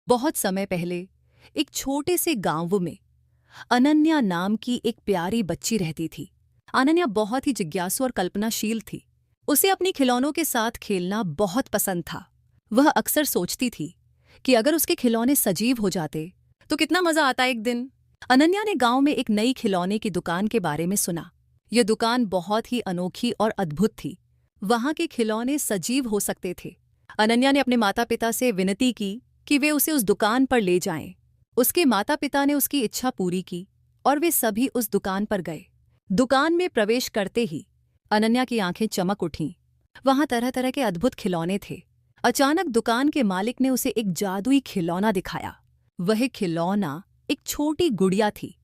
बहुत समय पहले एक छोटे से गांव में अनन्या नाम की एक प्यारी बच्ची रहती थी। अनन्या बहुत ही जिज्ञासु और कल्पनाशील थी। उसे अपनी खिलौनों के साथ खेलना बहुत पसंद था। वह अक्सर सोचती थी कि अगर उसके खिलौने सजीव हो जाते तो कितना मजा आता एक दिन। अनन्या ने गांव में एक नई खिलौने की दुकान के बारे में सुना। यह दुकान बहुत ही अनोखी और अद्भुत थी। वहां के खिलौने सजीव हो सकते थे। अनन्या ने अपने माता पिता से विनती की कि वे उसे उस दुकान पर ले जाएं। उसके माता पिता ने उसकी इच्छा पूरी की और वे सभी उस दुकान पर गए। दुकान में प्रवेश करते ही अनन्या की आंखें चमक उठीं। वहां तरह तरह के अद्भुत खिलौने थे। अचानक दुकान के मालिक ने उसे एक जादुई खिलौना दिखाया। वह खिलौना एक छोटी गुड़िया थी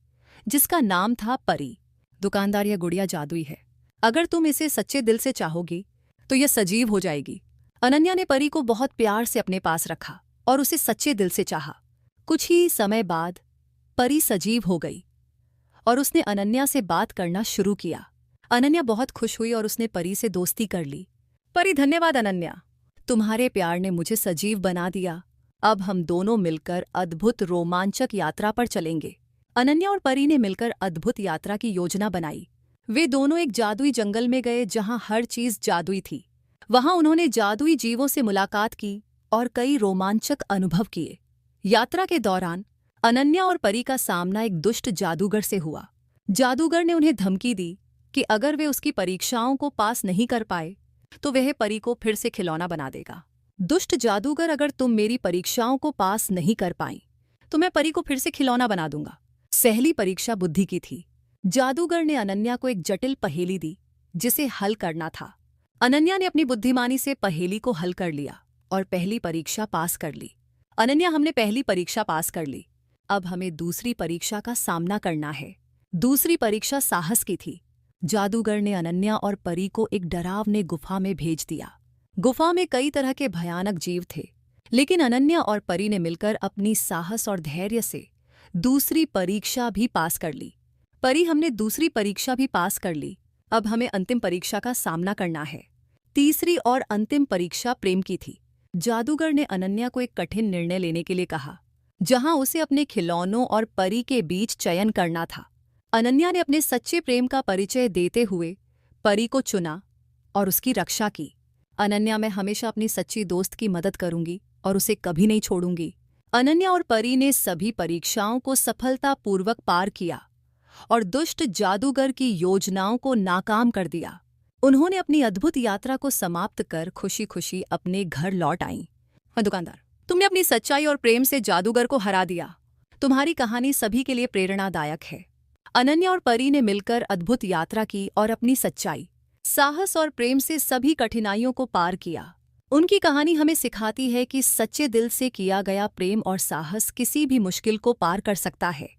जिसका नाम था परी। दुकानदार, यह गुड़िया जादुई है। अगर तुम इसे सच्चे दिल से चाहोगी तो यह सजीव हो जाएगी। अनन्या ने परी को बहुत प्यार से अपने पास रखा और उसे सच्चे दिल से चाहा। कुछ ही समय बाद परी सजीव हो गई और उसने अनन्या से बात करना शुरू किया। अनन्या बहुत खुश हुई और उसने परी से दोस्ती कर ली। परी, धन्यवाद अनन्या, तुम्हारे प्यार ने मुझे सजीव बना दिया। अब हम दोनों मिलकर अद्भुत रोमांचक यात्रा पर चलेंगे। अनन्या और परी ने मिलकर अद्भुत यात्रा की योजना बनाई। वे दोनों एक जादुई जंगल में गए जहां हर चीज जादुई थी। वहां उन्होंने जादुई जीवों से मुलाकात की और कई रोमांचक अनुभव किए। यात्रा के दौरान अनन्या और परी का सामना एक दुष्ट जादूगर से हुआ। जादूगर ने उन्हें धमकी दी कि अगर वे उसकी परीक्षाओं को पास नहीं कर पाए तो वह परी को फिर से खिलौना बना देगा। दुष्ट जादूगर, अगर तुम मेरी परीक्षाओं को पास नहीं कर पाई तो मैं परी को फिर से खिलौना बना दूंगा। पहली परीक्षा बुद्धि की थी। जादूगर ने अनन्या को एक जटिल पहेली दी जिसे हल करना था। अनन्या ने अपनी बुद्धिमानी से पहेली को हल कर लिया और पहली परीक्षा पास कर ली। अनन्या, हमने पहली परीक्षा पास कर ली। अब हमें दूसरी परीक्षा का सामना करना है। दूसरी परीक्षा साहस की थी। जादूगर ने अनन्या और परी को एक डरावने गुफा में भेज दिया। गुफा में कई तरह के भयानक जीव थे, लेकिन अनन्या और परी ने मिलकर अपनी साहस और धैर्य से दूसरी परीक्षा भी पास कर ली। परी, हमने दूसरी परीक्षा भी पास कर ली। अब हमें अंतिम परीक्षा का सामना करना है। तीसरी और अंतिम परीक्षा प्रेम की थी। जादूगर ने अनन्या को एक कठिन निर्णय लेने के लिए कहा, जहां उसे अपने खिलौनों और परी के बीच चयन करना था। अनन्या ने अपने सच्चे प्रेम का परिचय देते हुए परी को चुना और उसकी रक्षा की। अनन्या, मैं हमेशा अपनी सच्ची दोस्त की मदद करूंगी और उसे कभी नहीं छोड़ूंगी। अनन्या और परी ने सभी परीक्षाओं को सफलतापूर्वक पार किया और दुष्ट जादूगर की योजनाओं को नाकाम कर दिया। उन्होंने अपनी अद्भुत यात्रा को समाप्त कर खुशी खुशी अपने घर लौट आईं। दुकानदार, तुमने अपनी सच्चाई और प्रेम से जादूगर को हरा दिया। तुम्हारी कहानी सभी के लिए प्रेरणादायक है। अनन्या और परी ने मिलकर अद्भुत यात्रा की और अपनी सच्चाई, साहस और प्रेम से सभी कठिनाइयों को पार किया। उनकी कहानी हमें सिखाती है कि सच्चे दिल से किया गया प्रेम और साहस किसी भी मुश्किल को पार कर सकता है।